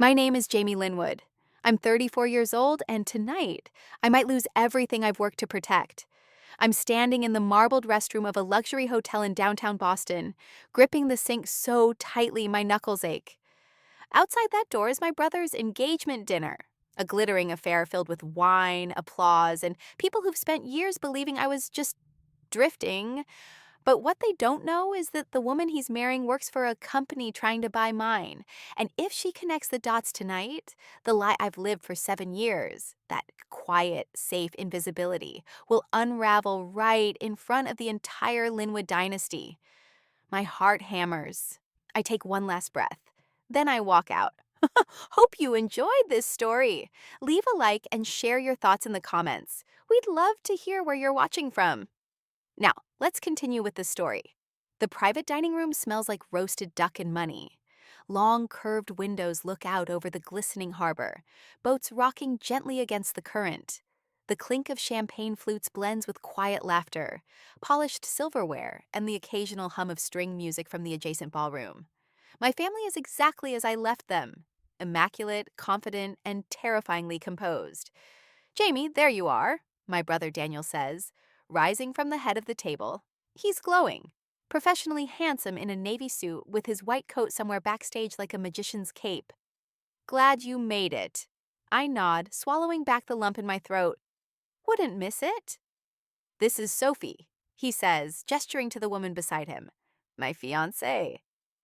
My name is Jamie Linwood. I'm 34 years old, and tonight, I might lose everything I've worked to protect. I'm standing in the marbled restroom of a luxury hotel in downtown Boston, gripping the sink so tightly my knuckles ache. Outside that door is my brother's engagement dinner, a glittering affair filled with wine, applause, and people who've spent years believing I was just drifting. But what they don't know is that the woman he's marrying works for a company trying to buy mine. And if she connects the dots tonight, the lie I've lived for 7 years, that quiet, safe invisibility, will unravel right in front of the entire Linwood dynasty. My heart hammers. I take one last breath. Then I walk out. Hope you enjoyed this story. Leave a like and share your thoughts in the comments. We'd love to hear where you're watching from. Now, let's continue with the story. The private dining room smells like roasted duck and money. Long, curved windows look out over the glistening harbor, boats rocking gently against the current. The clink of champagne flutes blends with quiet laughter, polished silverware, and the occasional hum of string music from the adjacent ballroom. My family is exactly as I left them, immaculate, confident, and terrifyingly composed. Jamie, there you are, my brother Daniel says, rising from the head of the table. He's glowing, professionally handsome in a navy suit with his white coat somewhere backstage like a magician's cape. Glad you made it. I nod, swallowing back the lump in my throat. Wouldn't miss it. This is Sophie, he says, gesturing to the woman beside him. My fiancée.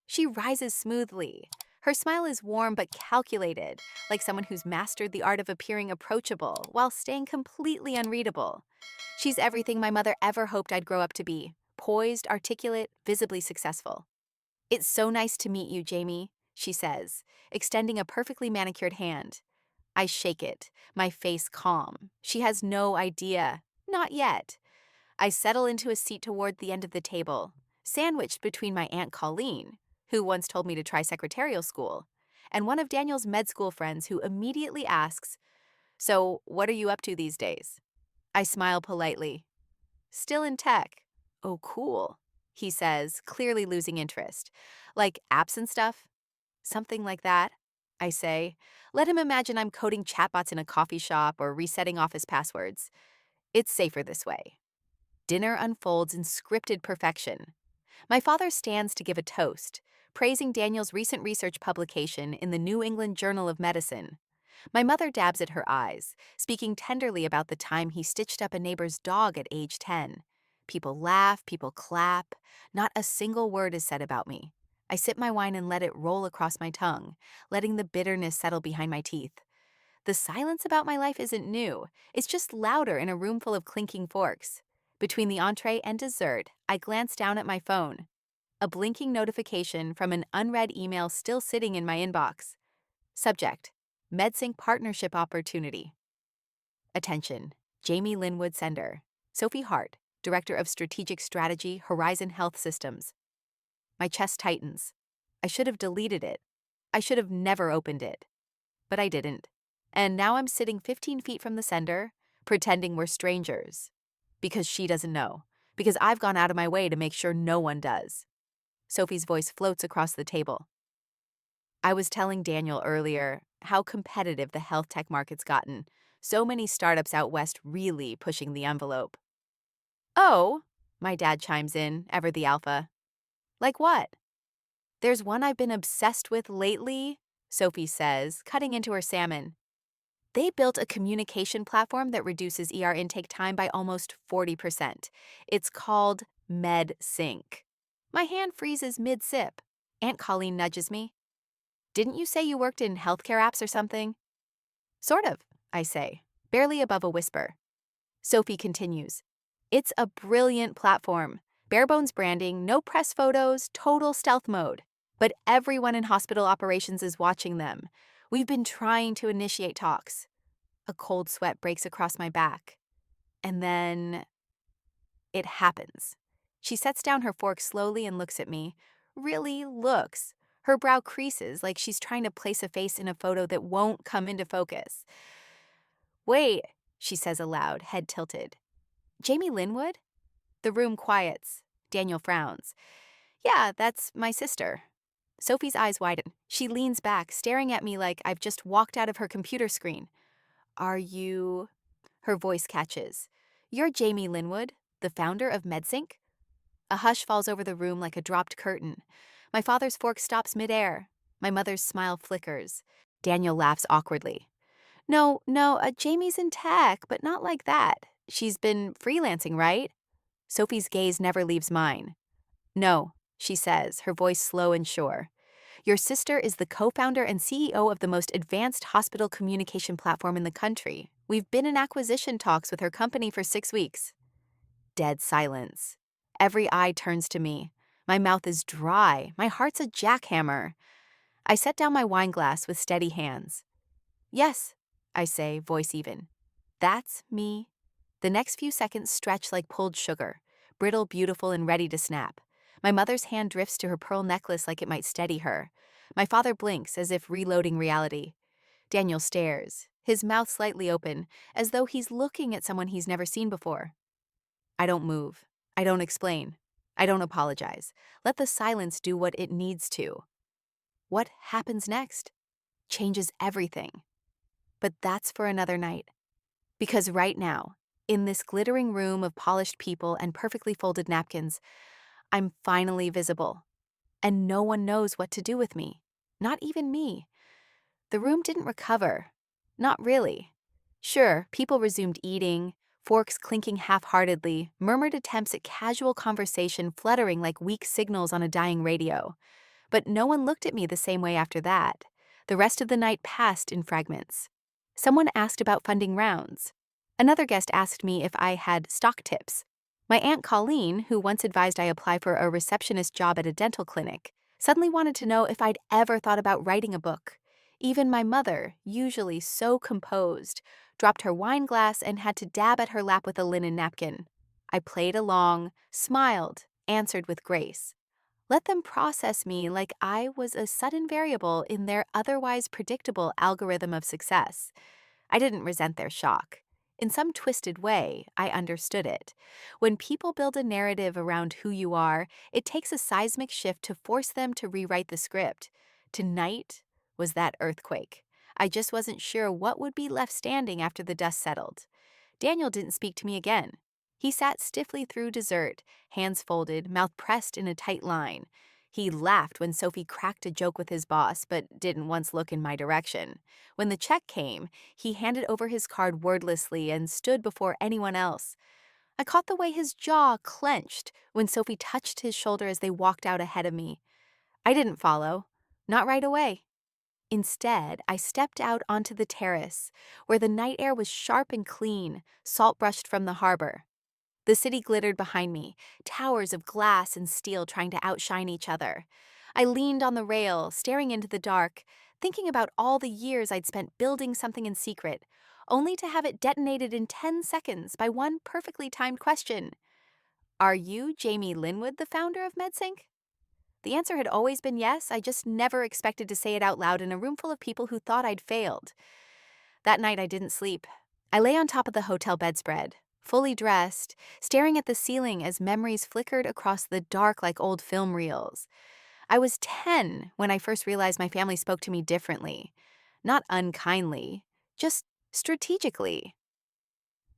She rises smoothly. Her smile is warm but calculated, like someone who's mastered the art of appearing approachable while staying completely unreadable. She's everything my mother ever hoped I'd grow up to be: poised, articulate, visibly successful. It's so nice to meet you, Jamie, she says, extending a perfectly manicured hand. I shake it, my face calm. She has no idea. Not yet. I settle into a seat toward the end of the table, sandwiched between my Aunt Colleen, who once told me to try secretarial school, and one of Daniel's med school friends who immediately asks, "So, what are you up to these days?" I smile politely. Still in tech. Oh, cool, he says, clearly losing interest. Like apps and stuff? Something like that, I say. Let him imagine I'm coding chatbots in a coffee shop or resetting office passwords. It's safer this way. Dinner unfolds in scripted perfection. My father stands to give a toast, praising Daniel's recent research publication in the New England Journal of Medicine. My mother dabs at her eyes, speaking tenderly about the time he stitched up a neighbor's dog at age 10. People laugh, people clap. Not a single word is said about me. I sip my wine and let it roll across my tongue, letting the bitterness settle behind my teeth. The silence about my life isn't new. It's just louder in a room full of clinking forks. Between the entree and dessert, I glance down at my phone. A blinking notification from an unread email still sitting in my inbox. Subject: MedSync Partnership Opportunity. Attention: Jamie Linwood Sender. Sophie Hart, Director of Strategic Strategy, Horizon Health Systems. My chest tightens. I should have deleted it. I should have never opened it. But I didn't. And now I'm sitting 15 feet from the sender, pretending we're strangers. Because she doesn't know. Because I've gone out of my way to make sure no one does. Sophie's voice floats across the table. I was telling Daniel earlier how competitive the health tech market's gotten. So many startups out west really pushing the envelope. Oh, my dad chimes in, ever the alpha. Like what? There's one I've been obsessed with lately, Sophie says, cutting into her salmon. They built a communication platform that reduces ER intake time by almost 40%. It's called MedSync. My hand freezes mid-sip. Aunt Colleen nudges me. Didn't you say you worked in healthcare apps or something? Sort of, I say, barely above a whisper. Sophie continues. It's a brilliant platform. Bare-bones branding, no press photos, total stealth mode. But everyone in hospital operations is watching them. We've been trying to initiate talks. A cold sweat breaks across my back. And then it happens. She sets down her fork slowly and looks at me. Really looks. Her brow creases like she's trying to place a face in a photo that won't come into focus. Wait, she says aloud, head tilted. Jamie Linwood? The room quiets. Daniel frowns. Yeah, that's my sister. Sophie's eyes widen. She leans back, staring at me like I've just walked out of her computer screen. Are you? Her voice catches. You're Jamie Linwood, the founder of MedSync? A hush falls over the room like a dropped curtain. My father's fork stops midair. My mother's smile flickers. Daniel laughs awkwardly. No, Jamie's in tech, but not like that. She's been freelancing, right? Sophie's gaze never leaves mine. No, she says, her voice slow and sure. Your sister is the co-founder and CEO of the most advanced hospital communication platform in the country. We've been in acquisition talks with her company for 6 weeks. Dead silence. Every eye turns to me. My mouth is dry. My heart's a jackhammer. I set down my wine glass with steady hands. Yes, I say, voice even. That's me. The next few seconds stretch like pulled sugar, brittle, beautiful, and ready to snap. My mother's hand drifts to her pearl necklace like it might steady her. My father blinks as if reloading reality. Daniel stares, his mouth slightly open, as though he's looking at someone he's never seen before. I don't move. I don't explain. I don't apologize. Let the silence do what it needs to. What happens next changes everything. But that's for another night. Because right now, in this glittering room of polished people and perfectly folded napkins, I'm finally visible. And no one knows what to do with me. Not even me. The room didn't recover. Not really. Sure, people resumed eating, forks clinking half-heartedly, murmured attempts at casual conversation fluttering like weak signals on a dying radio. But no one looked at me the same way after that. The rest of the night passed in fragments. Someone asked about funding rounds. Another guest asked me if I had stock tips. My Aunt Colleen, who once advised I apply for a receptionist job at a dental clinic, suddenly wanted to know if I'd ever thought about writing a book. Even my mother, usually so composed, dropped her wine glass and had to dab at her lap with a linen napkin. I played along, smiled, answered with grace. Let them process me like I was a sudden variable in their otherwise predictable algorithm of success. I didn't resent their shock. In some twisted way, I understood it. When people build a narrative around who you are, it takes a seismic shift to force them to rewrite the script. Tonight was that earthquake. I just wasn't sure what would be left standing after the dust settled. Daniel didn't speak to me again. He sat stiffly through dessert, hands folded, mouth pressed in a tight line. He laughed when Sophie cracked a joke with his boss, but didn't once look in my direction. When the check came, he handed over his card wordlessly and stood before anyone else. I caught the way his jaw clenched when Sophie touched his shoulder as they walked out ahead of me. I didn't follow. Not right away. Instead, I stepped out onto the terrace, where the night air was sharp and clean, salt brushed from the harbor. The city glittered behind me, towers of glass and steel trying to outshine each other. I leaned on the rail, staring into the dark, thinking about all the years I'd spent building something in secret, only to have it detonated in 10 seconds by one perfectly timed question. Are you Jamie Linwood, the founder of MedSync? The answer had always been yes, I just never expected to say it out loud in a room full of people who thought I'd failed. That night I didn't sleep. I lay on top of the hotel bedspread, fully dressed, staring at the ceiling as memories flickered across the dark like old film reels. I was 10 when I first realized my family spoke to me differently. Not unkindly, just strategically.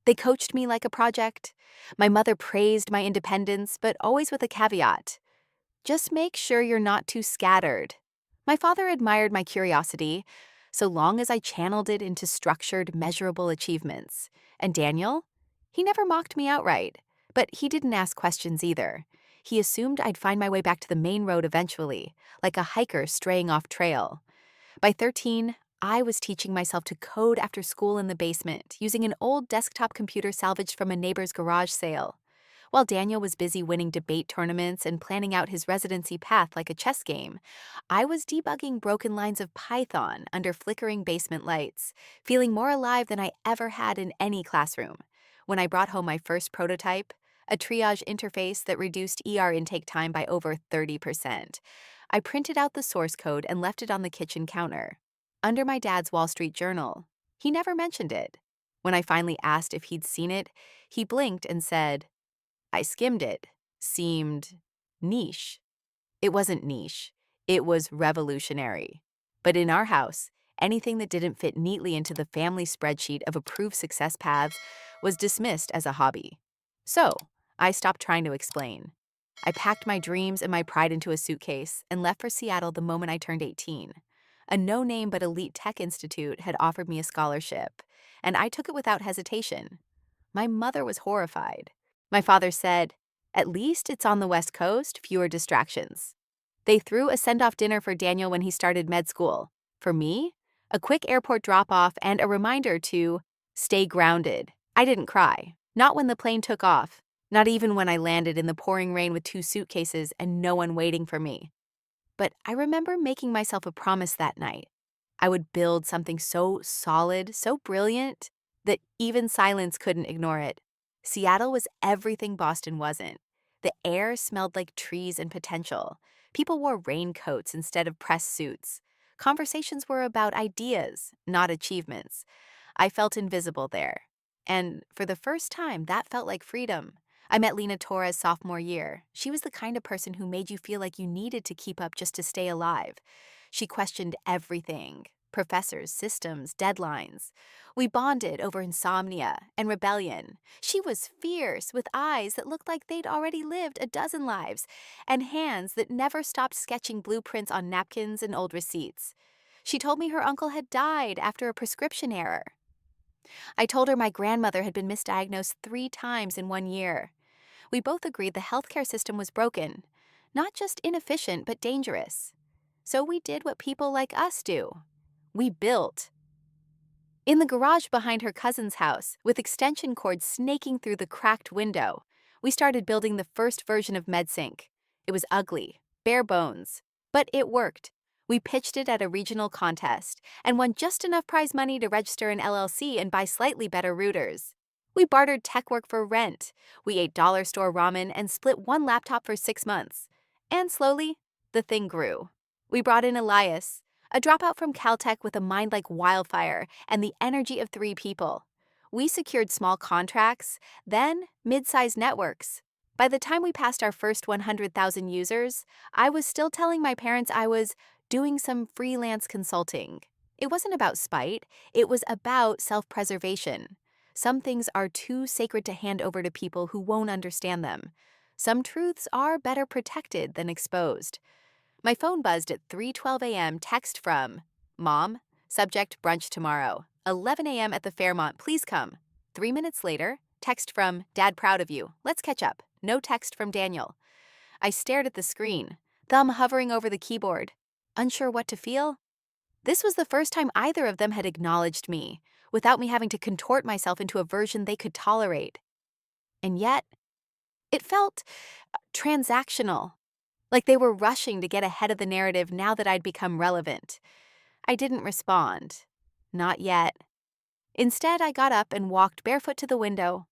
They coached me like a project. My mother praised my independence, but always with a caveat. Just make sure you're not too scattered. My father admired my curiosity, so long as I channeled it into structured, measurable achievements. And Daniel? He never mocked me outright, but he didn't ask questions either. He assumed I'd find my way back to the main road eventually, like a hiker straying off trail. By 13, I was teaching myself to code after school in the basement, using an old desktop computer salvaged from a neighbor's garage sale. While Daniel was busy winning debate tournaments and planning out his residency path like a chess game, I was debugging broken lines of Python under flickering basement lights, feeling more alive than I ever had in any classroom. When I brought home my first prototype, a triage interface that reduced ER intake time by over 30%, I printed out the source code and left it on the kitchen counter, under my dad's Wall Street Journal. He never mentioned it. When I finally asked if he'd seen it, he blinked and said, I skimmed it. Seemed niche. It wasn't niche. It was revolutionary. But in our house, anything that didn't fit neatly into the family spreadsheet of approved success paths was dismissed as a hobby. So, I stopped trying to explain. I packed my dreams and my pride into a suitcase and left for Seattle the moment I turned 18. A no-name but elite tech institute had offered me a scholarship, and I took it without hesitation. My mother was horrified. My father said, "At least it's on the West Coast, fewer distractions." They threw a send-off dinner for Daniel when he started med school. For me, a quick airport drop-off and a reminder to stay grounded. I didn't cry. Not when the plane took off. Not even when I landed in the pouring rain with 2 suitcases and no one waiting for me. But I remember making myself a promise that night. I would build something so solid, so brilliant, that even silence couldn't ignore it. Seattle was everything Boston wasn't. The air smelled like trees and potential. People wore raincoats instead of press suits. Conversations were about ideas, not achievements. I felt invisible there. And for the first time, that felt like freedom. I met Lena Torres sophomore year. She was the kind of person who made you feel like you needed to keep up just to stay alive. She questioned everything: professors, systems, deadlines. We bonded over insomnia and rebellion. She was fierce, with eyes that looked like they'd already lived a dozen lives, and hands that never stopped sketching blueprints on napkins and old receipts. She told me her uncle had died after a prescription error. I told her my grandmother had been misdiagnosed 3 times in 1 year. We both agreed the healthcare system was broken, not just inefficient, but dangerous. So we did what people like us do. We built. In the garage behind her cousin's house, with extension cords snaking through the cracked window, we started building the first version of MedSync. It was ugly, bare bones, but it worked. We pitched it at a regional contest and won just enough prize money to register an LLC and buy slightly better routers. We bartered tech work for rent. We ate dollar store ramen and split 1 laptop for 6 months. And slowly, the thing grew. We brought in Elias, a dropout from Caltech with a mind like wildfire and the energy of 3 people. We secured small contracts, then mid-sized networks. By the time we passed our first 100,000 users, I was still telling my parents I was doing some freelance consulting. It wasn't about spite, it was about self-preservation. Some things are too sacred to hand over to people who won't understand them. Some truths are better protected than exposed. My phone buzzed at 3:12 a.m. Text from Mom, subject brunch tomorrow, 11 a.m. at the Fairmont, please come. 3 minutes later, text from Dad, proud of you, let's catch up. No text from Daniel. I stared at the screen, thumb hovering over the keyboard, unsure what to feel. This was the first time either of them had acknowledged me, without me having to contort myself into a version they could tolerate. And yet, it felt transactional, like they were rushing to get ahead of the narrative now that I'd become relevant. I didn't respond. Not yet. Instead, I got up and walked barefoot to the window.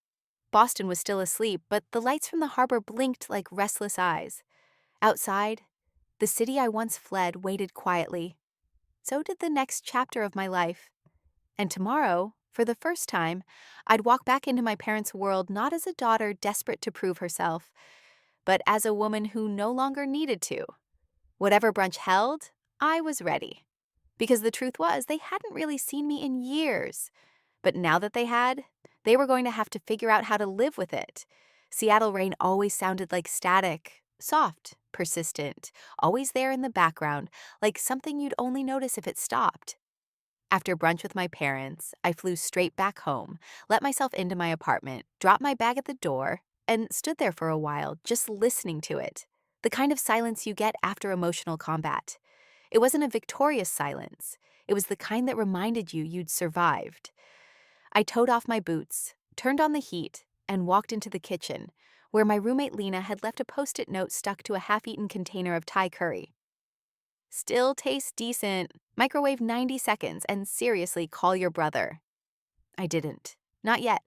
Boston was still asleep, but the lights from the harbor blinked like restless eyes. Outside, the city I once fled waited quietly. So did the next chapter of my life. And tomorrow, for the first time, I'd walk back into my parents' world not as a daughter desperate to prove herself, but as a woman who no longer needed to. Whatever brunch held, I was ready. Because the truth was, they hadn't really seen me in years. But now that they had, they were going to have to figure out how to live with it. Seattle rain always sounded like static, soft, persistent, always there in the background, like something you'd only notice if it stopped. After brunch with my parents, I flew straight back home, let myself into my apartment, dropped my bag at the door, and stood there for a while, just listening to it. The kind of silence you get after emotional combat. It wasn't a victorious silence. It was the kind that reminded you you'd survived. I toed off my boots, turned on the heat, and walked into the kitchen, where my roommate Lena had left a Post-it note stuck to a half-eaten container of Thai curry. Still tastes decent. Microwave 90 seconds and seriously call your brother. I didn't. Not yet.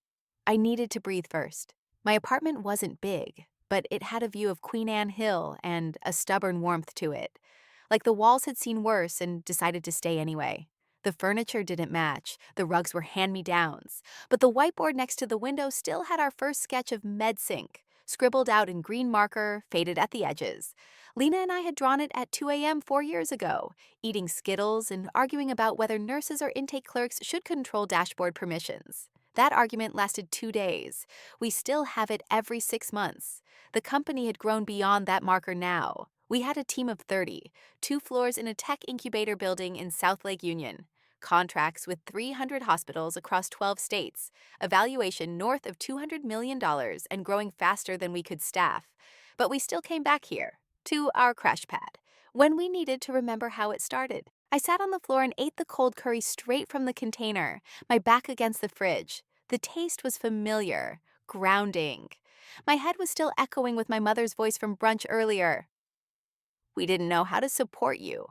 I needed to breathe first. My apartment wasn't big, but it had a view of Queen Anne Hill and a stubborn warmth to it. Like the walls had seen worse and decided to stay anyway. The furniture didn't match, the rugs were hand-me-downs, but the whiteboard next to the window still had our first sketch of MedSync, scribbled out in green marker, faded at the edges. Lena and I had drawn it at 2 a.m. 4 years ago, eating Skittles and arguing about whether nurses or intake clerks should control dashboard permissions. That argument lasted 2 days. We still have it every 6 months. The company had grown beyond that marker now. We had a team of 30, 2 floors in a tech incubator building in South Lake Union, contracts with 300 hospitals across 12 states, a valuation north of $200 million and growing faster than we could staff. But we still came back here, to our crash pad, when we needed to remember how it started. I sat on the floor and ate the cold curry straight from the container, my back against the fridge. The taste was familiar, grounding. My head was still echoing with my mother's voice from brunch earlier. We didn't know how to support you.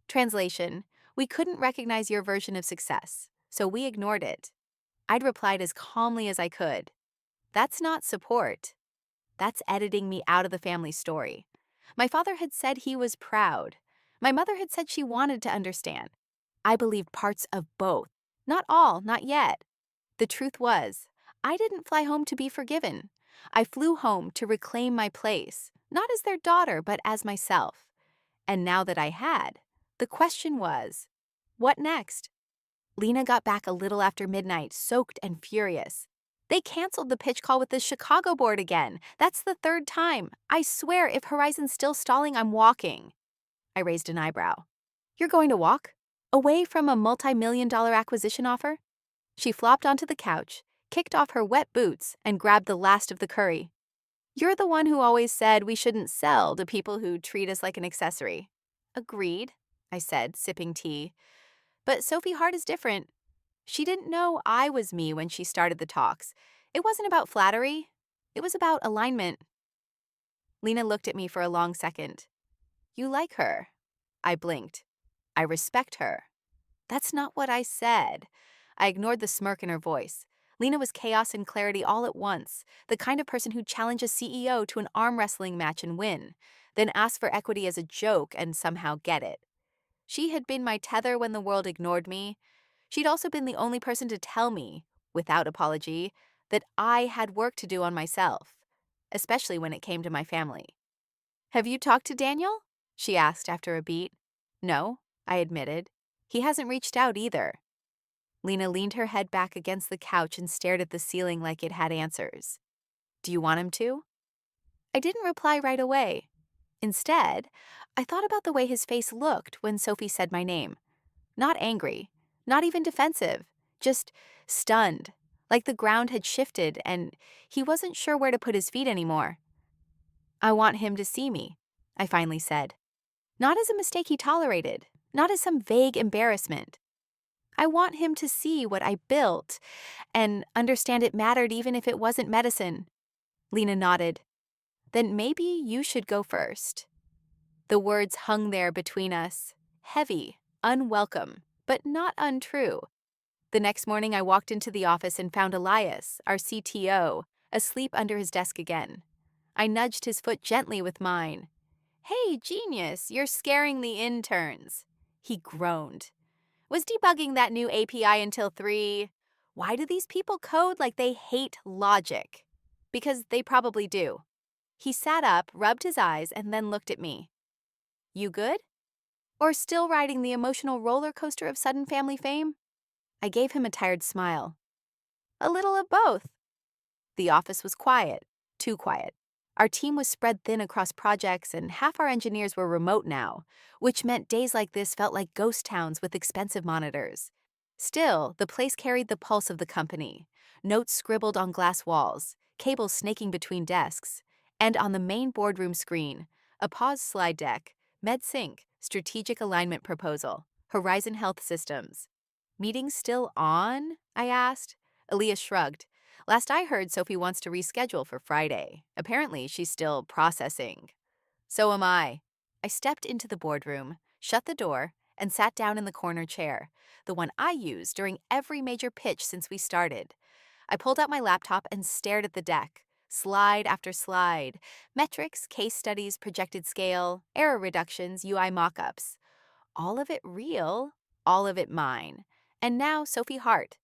Translation: we couldn't recognize your version of success, so we ignored it. I'd replied as calmly as I could. That's not support. That's editing me out of the family story. My father had said he was proud. My mother had said she wanted to understand. I believed parts of both. Not all, not yet. The truth was, I didn't fly home to be forgiven. I flew home to reclaim my place, not as their daughter, but as myself. And now that I had, the question was, what next? Lena got back a little after midnight, soaked and furious. They canceled the pitch call with the Chicago board again. That's the third time. I swear, if Horizon's still stalling, I'm walking. I raised an eyebrow. You're going to walk? Away from a multi-million-dollar acquisition offer? She flopped onto the couch, kicked off her wet boots, and grabbed the last of the curry. You're the one who always said we shouldn't sell to people who treat us like an accessory. Agreed, I said, sipping tea. But Sophie Hart is different. She didn't know I was me when she started the talks. It wasn't about flattery. It was about alignment. Lena looked at me for a long second. You like her? I blinked. I respect her. That's not what I said. I ignored the smirk in her voice. Lena was chaos and clarity all at once, the kind of person who'd challenge a CEO to an arm wrestling match and win, then ask for equity as a joke and somehow get it. She had been my tether when the world ignored me. She'd also been the only person to tell me, without apology, that I had work to do on myself, especially when it came to my family. Have you talked to Daniel? She asked after a beat. No, I admitted. He hasn't reached out either. Lena leaned her head back against the couch and stared at the ceiling like it had answers. Do you want him to? I didn't reply right away. Instead, I thought about the way his face looked when Sophie said my name. Not angry, not even defensive, just stunned, like the ground had shifted and he wasn't sure where to put his feet anymore. I want him to see me, I finally said. Not as a mistake he tolerated, not as some vague embarrassment. I want him to see what I built and understand it mattered even if it wasn't medicine. Lena nodded. Then maybe you should go first. The words hung there between us, heavy, unwelcome, but not untrue. The next morning I walked into the office and found Elias, our CTO, asleep under his desk again. I nudged his foot gently with mine. Hey, genius, you're scaring the interns. He groaned. Was debugging that new API until 3. Why do these people code like they hate logic? Because they probably do. He sat up, rubbed his eyes, and then looked at me. You good? Or still riding the emotional roller coaster of sudden family fame? I gave him a tired smile. A little of both. The office was quiet, too quiet. Our team was spread thin across projects, and half our engineers were remote now, which meant days like this felt like ghost towns with expensive monitors. Still, the place carried the pulse of the company. Notes scribbled on glass walls, cables snaking between desks, and on the main boardroom screen, a pause slide deck, MedSync, strategic alignment proposal, Horizon Health Systems. Meetings still on? I asked. Elias shrugged. Last I heard, Sophie wants to reschedule for Friday. Apparently, she's still processing. So am I. I stepped into the boardroom, shut the door, and sat down in the corner chair, the one I use during every major pitch since we started. I pulled out my laptop and stared at the deck, slide after slide, metrics, case studies, projected scale, error reductions, UI mockups. All of it real, all of it mine. And now Sophie Hart,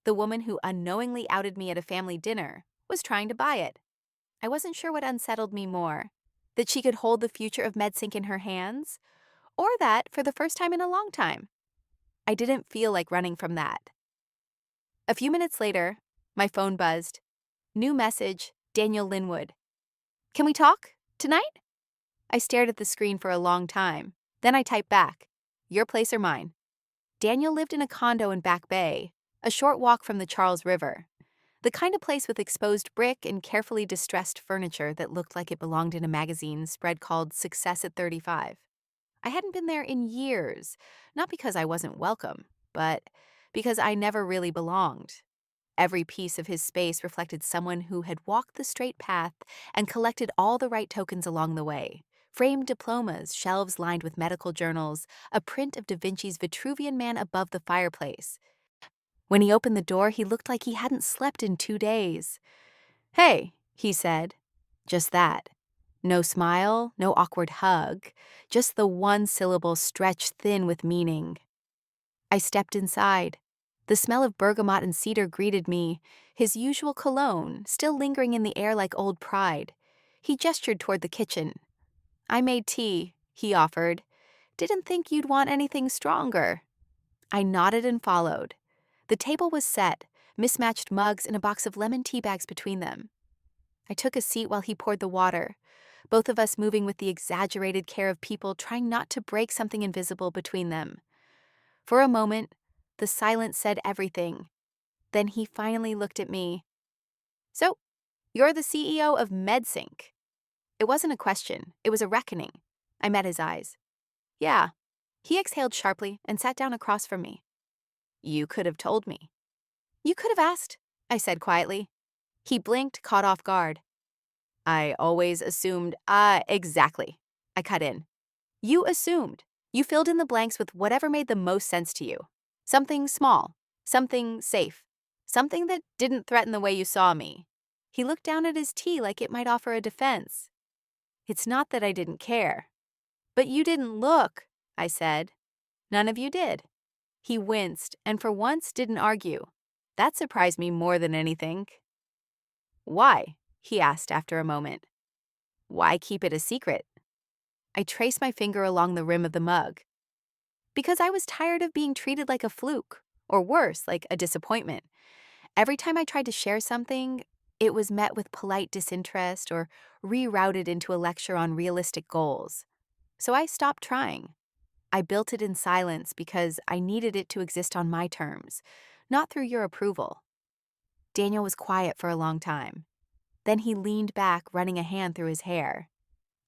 the woman who unknowingly outed me at a family dinner, was trying to buy it. I wasn't sure what unsettled me more, that she could hold the future of MedSync in her hands, or that, for the first time in a long time, I didn't feel like running from that. A few minutes later, my phone buzzed. New message, Daniel Linwood. Can we talk? Tonight? I stared at the screen for a long time. Then I typed back, your place or mine. Daniel lived in a condo in Back Bay, a short walk from the Charles River. The kind of place with exposed brick and carefully distressed furniture that looked like it belonged in a magazine spread called Success at 35. I hadn't been there in years, not because I wasn't welcome, but because I never really belonged. Every piece of his space reflected someone who had walked the straight path and collected all the right tokens along the way. Framed diplomas, shelves lined with medical journals, a print of Da Vinci's Vitruvian Man above the fireplace. When he opened the door, he looked like he hadn't slept in 2 days. Hey, he said. Just that. No smile, no awkward hug, just the one syllable stretched thin with meaning. I stepped inside. The smell of bergamot and cedar greeted me, his usual cologne still lingering in the air like old pride. He gestured toward the kitchen. I made tea, he offered. Didn't think you'd want anything stronger. I nodded and followed. The table was set, mismatched mugs and a box of lemon tea bags between them. I took a seat while he poured the water, both of us moving with the exaggerated care of people trying not to break something invisible between them. For a moment, the silence said everything. Then he finally looked at me. So, you're the CEO of MedSync. It wasn't a question, it was a reckoning. I met his eyes. Yeah. He exhaled sharply and sat down across from me. You could have told me. You could have asked, I said quietly. He blinked, caught off guard. I always assumed, exactly. I cut in. You assumed. You filled in the blanks with whatever made the most sense to you. Something small, something safe, something that didn't threaten the way you saw me. He looked down at his tea like it might offer a defense. It's not that I didn't care. But you didn't look, I said. None of you did. He winced and for once didn't argue. That surprised me more than anything. Why? He asked after a moment. Why keep it a secret? I traced my finger along the rim of the mug. Because I was tired of being treated like a fluke, or worse, like a disappointment. Every time I tried to share something, it was met with polite disinterest or rerouted into a lecture on realistic goals. So I stopped trying. I built it in silence because I needed it to exist on my terms, not through your approval. Daniel was quiet for a long time. Then he leaned back, running a hand through his hair.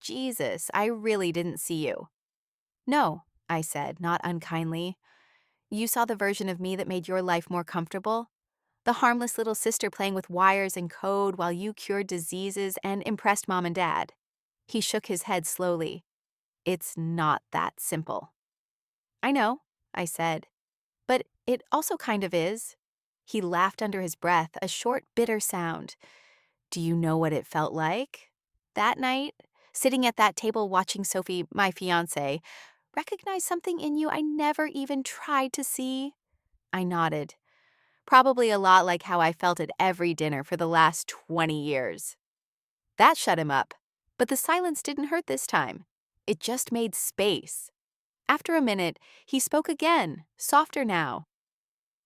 Jesus, I really didn't see you. No, I said, not unkindly. You saw the version of me that made your life more comfortable? The harmless little sister playing with wires and code while you cured diseases and impressed mom and dad. He shook his head slowly. It's not that simple. I know, I said, but it also kind of is. He laughed under his breath, a short, bitter sound. Do you know what it felt like? That night, sitting at that table watching Sophie, my fiancée, recognize something in you I never even tried to see? I nodded. Probably a lot like how I felt at every dinner for the last 20 years. That shut him up, but the silence didn't hurt this time. It just made space. After a minute, he spoke again, softer now.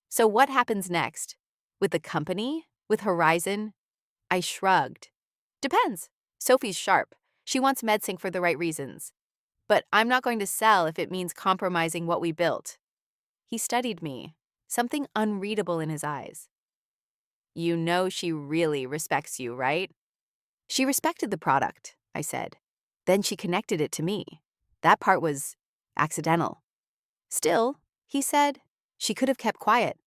So what happens next? With the company? With Horizon? I shrugged. Depends. Sophie's sharp. She wants MedSync for the right reasons. But I'm not going to sell if it means compromising what we built. He studied me, something unreadable in his eyes. You know she really respects you, right? She respected the product, I said. Then she connected it to me. That part was accidental. Still, he said, she could have kept quiet.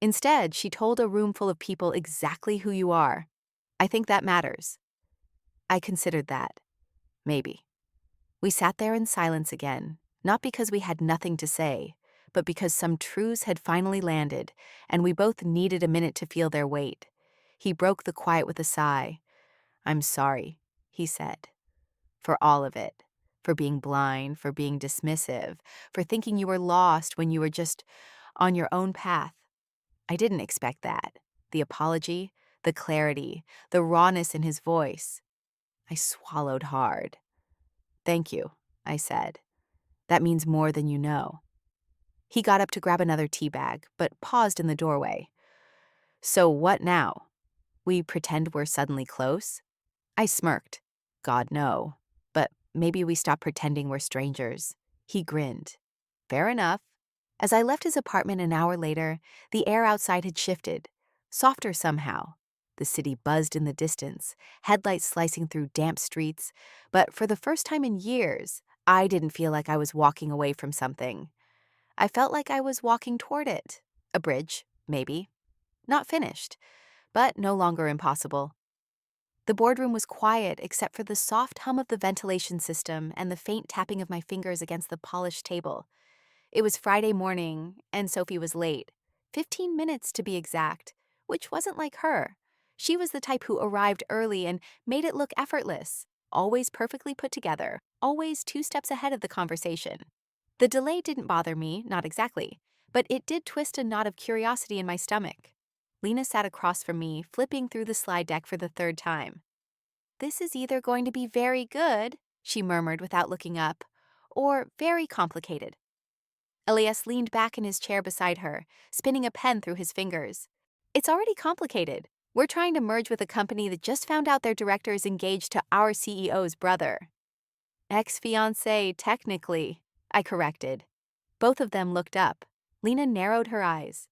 Instead, she told a room full of people exactly who you are. I think that matters. I considered that. Maybe. We sat there in silence again, not because we had nothing to say, but because some truths had finally landed, and we both needed a minute to feel their weight. He broke the quiet with a sigh. I'm sorry, he said. For all of it. For being blind, for being dismissive, for thinking you were lost when you were just on your own path. I didn't expect that. The apology, the clarity, the rawness in his voice. I swallowed hard. "Thank you," I said. "That means more than you know." He got up to grab another tea bag, but paused in the doorway. "So what now? We pretend we're suddenly close?" I smirked. "God, no. But maybe we stop pretending we're strangers." He grinned. "Fair enough." As I left his apartment an hour later, the air outside had shifted, softer somehow. The city buzzed in the distance, headlights slicing through damp streets, but for the first time in years, I didn't feel like I was walking away from something. I felt like I was walking toward it. A bridge, maybe. Not finished, but no longer impossible. The boardroom was quiet except for the soft hum of the ventilation system and the faint tapping of my fingers against the polished table. It was Friday morning, and Sophie was late. 15 minutes to be exact, which wasn't like her. She was the type who arrived early and made it look effortless, always perfectly put together, always 2 steps ahead of the conversation. The delay didn't bother me, not exactly, but it did twist a knot of curiosity in my stomach. Lena sat across from me, flipping through the slide deck for the third time. "This is either going to be very good," she murmured without looking up, "or very complicated." Elias leaned back in his chair beside her, spinning a pen through his fingers. "It's already complicated. We're trying to merge with a company that just found out their director is engaged to our CEO's brother." "Ex-fiancé, technically," I corrected. Both of them looked up. Lena narrowed her eyes.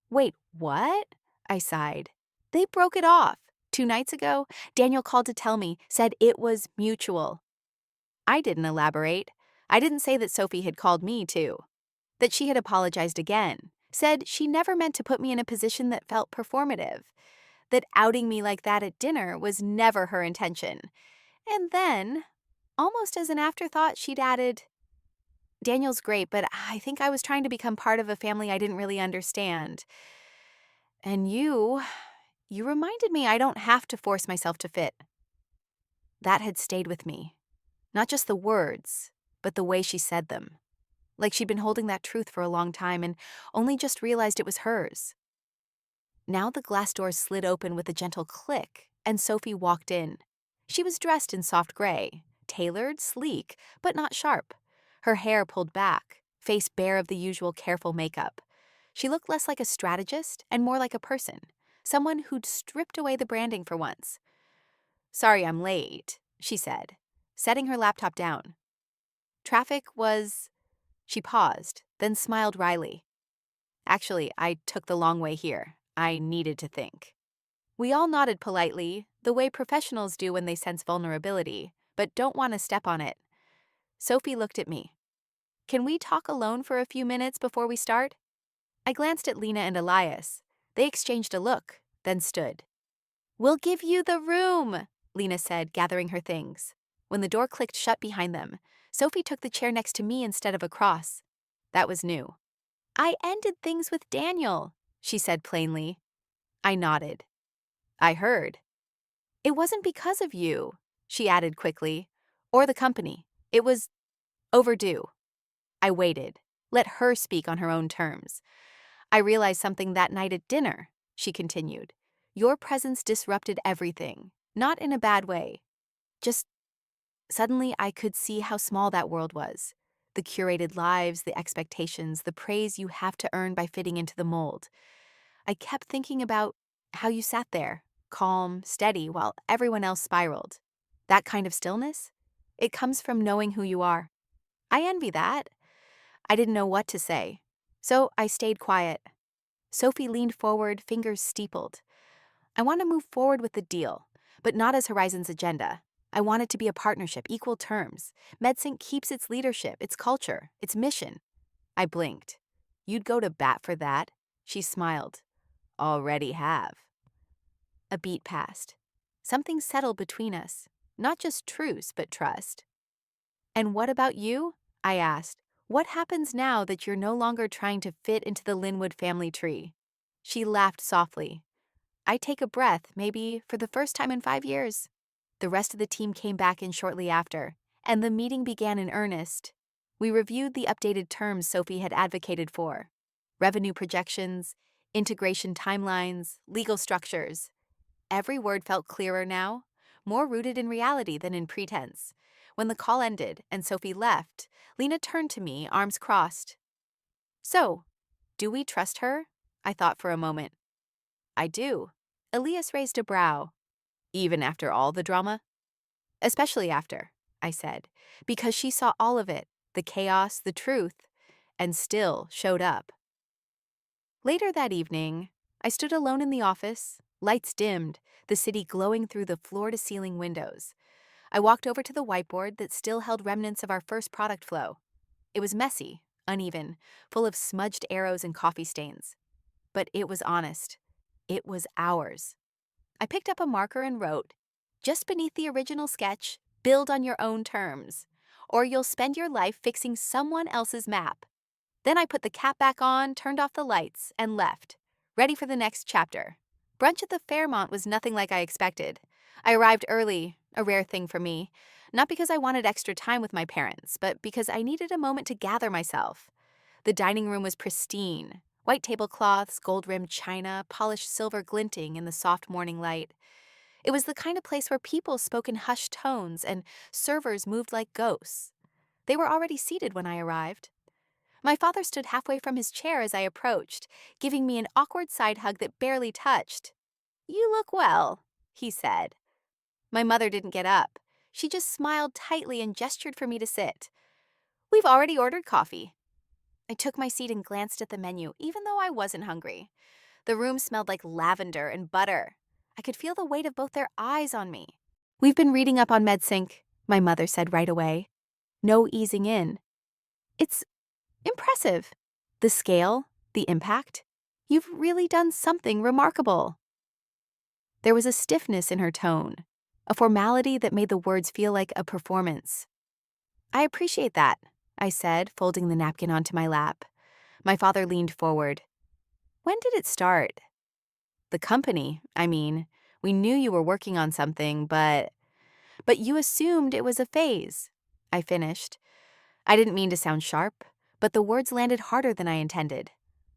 "Wait, what?" I sighed. "They broke it off. 2 nights ago, Daniel called to tell me, said it was mutual." I didn't elaborate. I didn't say that Sophie had called me, too. That she had apologized again. Said she never meant to put me in a position that felt performative. That outing me like that at dinner was never her intention. And then, almost as an afterthought, she'd added, "Daniel's great, but I think I was trying to become part of a family I didn't really understand. And you reminded me I don't have to force myself to fit." That had stayed with me. Not just the words, but the way she said them. Like she'd been holding that truth for a long time and only just realized it was hers. Now the glass doors slid open with a gentle click, and Sophie walked in. She was dressed in soft gray, tailored, sleek, but not sharp. Her hair pulled back, face bare of the usual careful makeup. She looked less like a strategist and more like a person, someone who'd stripped away the branding for once. "Sorry I'm late," she said, setting her laptop down. "Traffic was—" She paused, then smiled wryly. "Actually, I took the long way here. I needed to think." We all nodded politely, the way professionals do when they sense vulnerability, but don't want to step on it. Sophie looked at me. "Can we talk alone for a few minutes before we start?" I glanced at Lena and Elias. They exchanged a look, then stood. "We'll give you the room," Lena said, gathering her things. When the door clicked shut behind them, Sophie took the chair next to me instead of across. That was new. "I ended things with Daniel," she said plainly. I nodded. "I heard." "It wasn't because of you," she added quickly, "or the company. It was overdue." I waited, let her speak on her own terms. "I realized something that night at dinner," she continued. "Your presence disrupted everything, not in a bad way. Just suddenly I could see how small that world was. The curated lives, the expectations, the praise you have to earn by fitting into the mold. I kept thinking about how you sat there, calm, steady, while everyone else spiraled. That kind of stillness? It comes from knowing who you are. I envy that." I didn't know what to say, so I stayed quiet. Sophie leaned forward, fingers steepled. "I want to move forward with the deal, but not as Horizon's agenda. I want it to be a partnership, equal terms. MedSync keeps its leadership, its culture, its mission." I blinked. "You'd go to bat for that?" She smiled. "Already have." A beat passed. Something settled between us. Not just truce, but trust. "And what about you?" I asked. "What happens now that you're no longer trying to fit into the Linwood family tree?" She laughed softly. I take a breath, maybe for the first time in 5 years. The rest of the team came back in shortly after, and the meeting began in earnest. We reviewed the updated terms Sophie had advocated for: revenue projections, integration timelines, legal structures. Every word felt clearer now, more rooted in reality than in pretense. When the call ended and Sophie left, Lena turned to me, arms crossed. So, do we trust her? I thought for a moment. I do. Elias raised a brow. Even after all the drama? Especially after, I said, because she saw all of it, the chaos, the truth, and still showed up. Later that evening, I stood alone in the office, lights dimmed, the city glowing through the floor-to-ceiling windows. I walked over to the whiteboard that still held remnants of our first product flow. It was messy, uneven, full of smudged arrows and coffee stains. But it was honest. It was ours. I picked up a marker and wrote, just beneath the original sketch, build on your own terms, or you'll spend your life fixing someone else's map. Then I put the cap back on, turned off the lights, and left, ready for the next chapter. Brunch at the Fairmont was nothing like I expected. I arrived early, a rare thing for me, not because I wanted extra time with my parents, but because I needed a moment to gather myself. The dining room was pristine, white tablecloths, gold-rimmed china, polished silver glinting in the soft morning light. It was the kind of place where people spoke in hushed tones and servers moved like ghosts. They were already seated when I arrived. My father stood halfway from his chair as I approached, giving me an awkward side hug that barely touched. "You look well," he said. My mother didn't get up. She just smiled tightly and gestured for me to sit. "We've already ordered coffee." I took my seat and glanced at the menu, even though I wasn't hungry. The room smelled like lavender and butter. I could feel the weight of both their eyes on me. "We've been reading up on MedSync," my mother said right away. No easing in. "It's impressive. The scale, the impact. You've really done something remarkable." There was a stiffness in her tone, a formality that made the words feel like a performance. "I appreciate that," I said, folding the napkin onto my lap. My father leaned forward. "When did it start?" "The company, I mean. We knew you were working on something, but you assumed it was a phase," I finished. I didn't mean to sound sharp, but the words landed harder than I intended.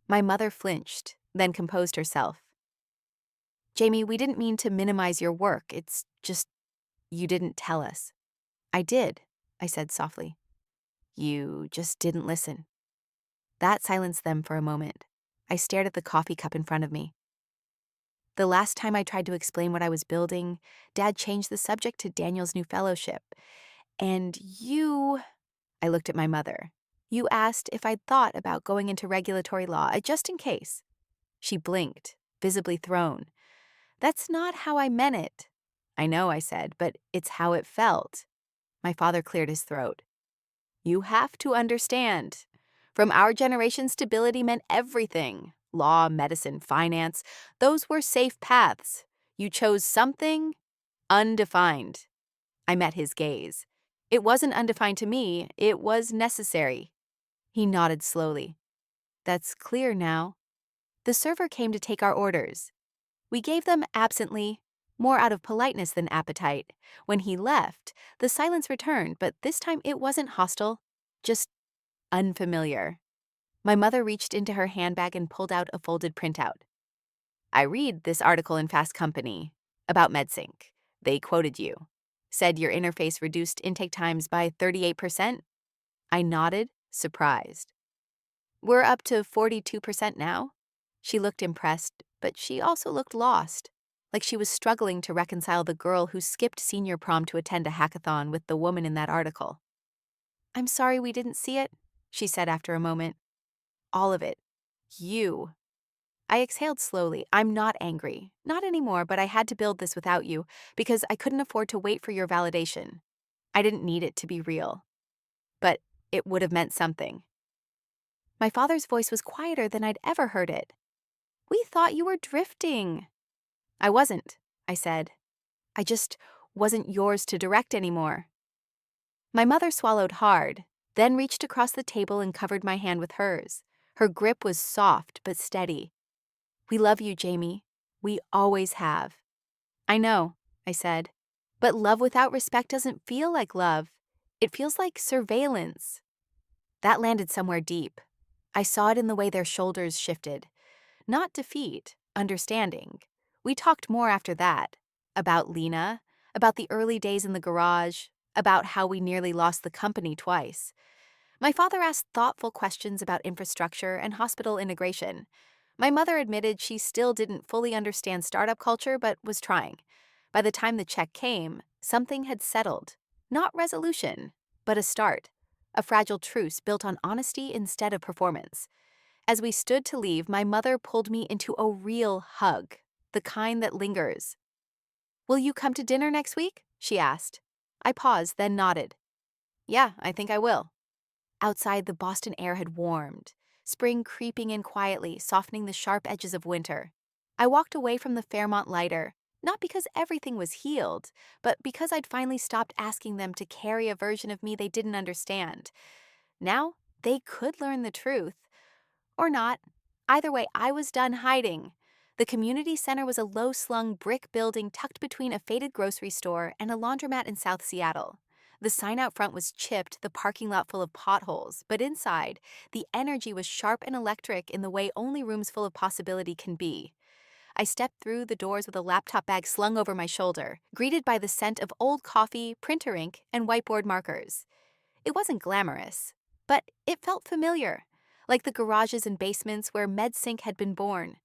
My mother flinched, then composed herself. "Jamie, we didn't mean to minimize your work. It's just you didn't tell us." "I did," I said softly. "You just didn't listen." That silenced them for a moment. I stared at the coffee cup in front of me. The last time I tried to explain what I was building, Dad changed the subject to Daniel's new fellowship. And you, I looked at my mother. You asked if I'd thought about going into regulatory law, just in case. She blinked, visibly thrown. "That's not how I meant it." "I know," I said, "but it's how it felt." My father cleared his throat. "You have to understand. From our generation, stability meant everything. Law, medicine, finance. Those were safe paths. You chose something undefined." I met his gaze. "It wasn't undefined to me. It was necessary." He nodded slowly. "That's clear now." The server came to take our orders. We gave them absently, more out of politeness than appetite. When he left, the silence returned, but this time it wasn't hostile, just unfamiliar. My mother reached into her handbag and pulled out a folded printout. "I read this article in Fast Company about MedSync. They quoted you. Said your interface reduced intake times by 38%. I nodded, surprised. "We're up to 42% now." She looked impressed, but she also looked lost, like she was struggling to reconcile the girl who skipped senior prom to attend a hackathon with the woman in that article. "I'm sorry we didn't see it," she said after a moment. "All of it. You." I exhaled slowly. "I'm not angry. Not anymore, but I had to build this without you because I couldn't afford to wait for your validation. I didn't need it to be real. But it would have meant something." My father's voice was quieter than I'd ever heard it. "We thought you were drifting." "I wasn't," I said. "I just wasn't yours to direct anymore." My mother swallowed hard, then reached across the table and covered my hand with hers. Her grip was soft but steady. "We love you, Jamie. We always have." "I know," I said. "But love without respect doesn't feel like love. It feels like surveillance." That landed somewhere deep. I saw it in the way their shoulders shifted. Not defeat, understanding. We talked more after that, about Lena, about the early days in the garage, about how we nearly lost the company twice. My father asked thoughtful questions about infrastructure and hospital integration. My mother admitted she still didn't fully understand startup culture but was trying. By the time the check came, something had settled. Not resolution, but a start. A fragile truce built on honesty instead of performance. As we stood to leave, my mother pulled me into a real hug, the kind that lingers. "Will you come to dinner next week?" she asked. I paused, then nodded. "Yeah, I think I will." Outside, the Boston air had warmed, spring creeping in quietly, softening the sharp edges of winter. I walked away from the Fairmont lighter, not because everything was healed, but because I'd finally stopped asking them to carry a version of me they didn't understand. Now, they could learn the truth. Or not. Either way, I was done hiding. The community center was a low-slung brick building tucked between a faded grocery store and a laundromat in South Seattle. The sign out front was chipped, the parking lot full of potholes, but inside, the energy was sharp and electric in the way only rooms full of possibility can be. I stepped through the doors with a laptop bag slung over my shoulder, greeted by the scent of old coffee, printer ink, and whiteboard markers. It wasn't glamorous, but it felt familiar, like the garages and basements where MedSync had been born.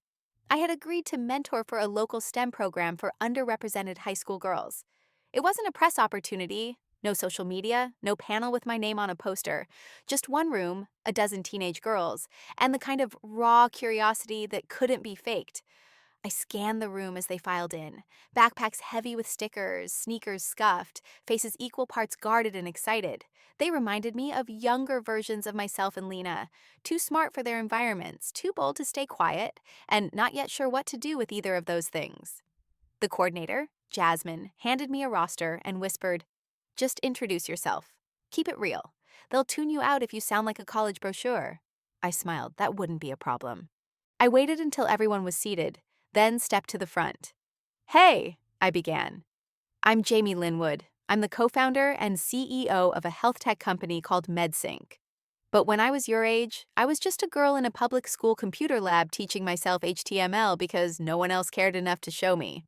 I had agreed to mentor for a local STEM program for underrepresented high school girls. It wasn't a press opportunity, no social media, no panel with my name on a poster, just one room, a dozen teenage girls, and the kind of raw curiosity that couldn't be faked. I scanned the room as they filed in, backpacks heavy with stickers, sneakers scuffed, faces equal parts guarded and excited. They reminded me of younger versions of myself and Lena, too smart for their environments, too bold to stay quiet, and not yet sure what to do with either of those things. The coordinator, Jasmine, handed me a roster and whispered, "Just introduce yourself. Keep it real. They'll tune you out if you sound like a college brochure." I smiled. That wouldn't be a problem. I waited until everyone was seated, then stepped to the front. "Hey," I began. "I'm Jamie Linwood. I'm the co-founder and CEO of a health tech company called MedSync. But when I was your age, I was just a girl in a public school computer lab teaching myself HTML because no one else cared enough to show me."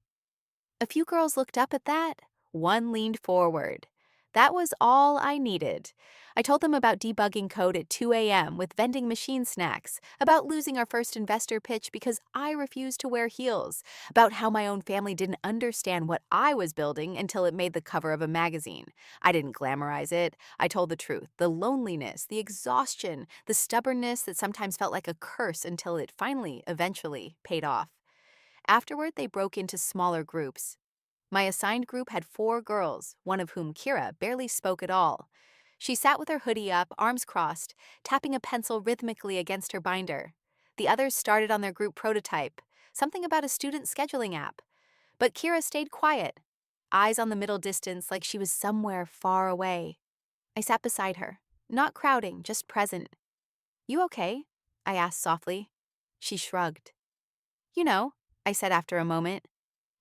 A few girls looked up at that. One leaned forward. That was all I needed. I told them about debugging code at 2 a.m. with vending machine snacks, about losing our first investor pitch because I refused to wear heels, about how my own family didn't understand what I was building until it made the cover of a magazine. I didn't glamorize it. I told the truth, the loneliness, the exhaustion, the stubbornness that sometimes felt like a curse until it finally, eventually, paid off. Afterward, they broke into smaller groups. My assigned group had 4 girls, one of whom, Kira, barely spoke at all. She sat with her hoodie up, arms crossed, tapping a pencil rhythmically against her binder. The others started on their group prototype, something about a student scheduling app. But Kira stayed quiet, eyes on the middle distance like she was somewhere far away. I sat beside her, not crowding, just present. "You okay?" I asked softly. She shrugged. "You know," I said after a moment,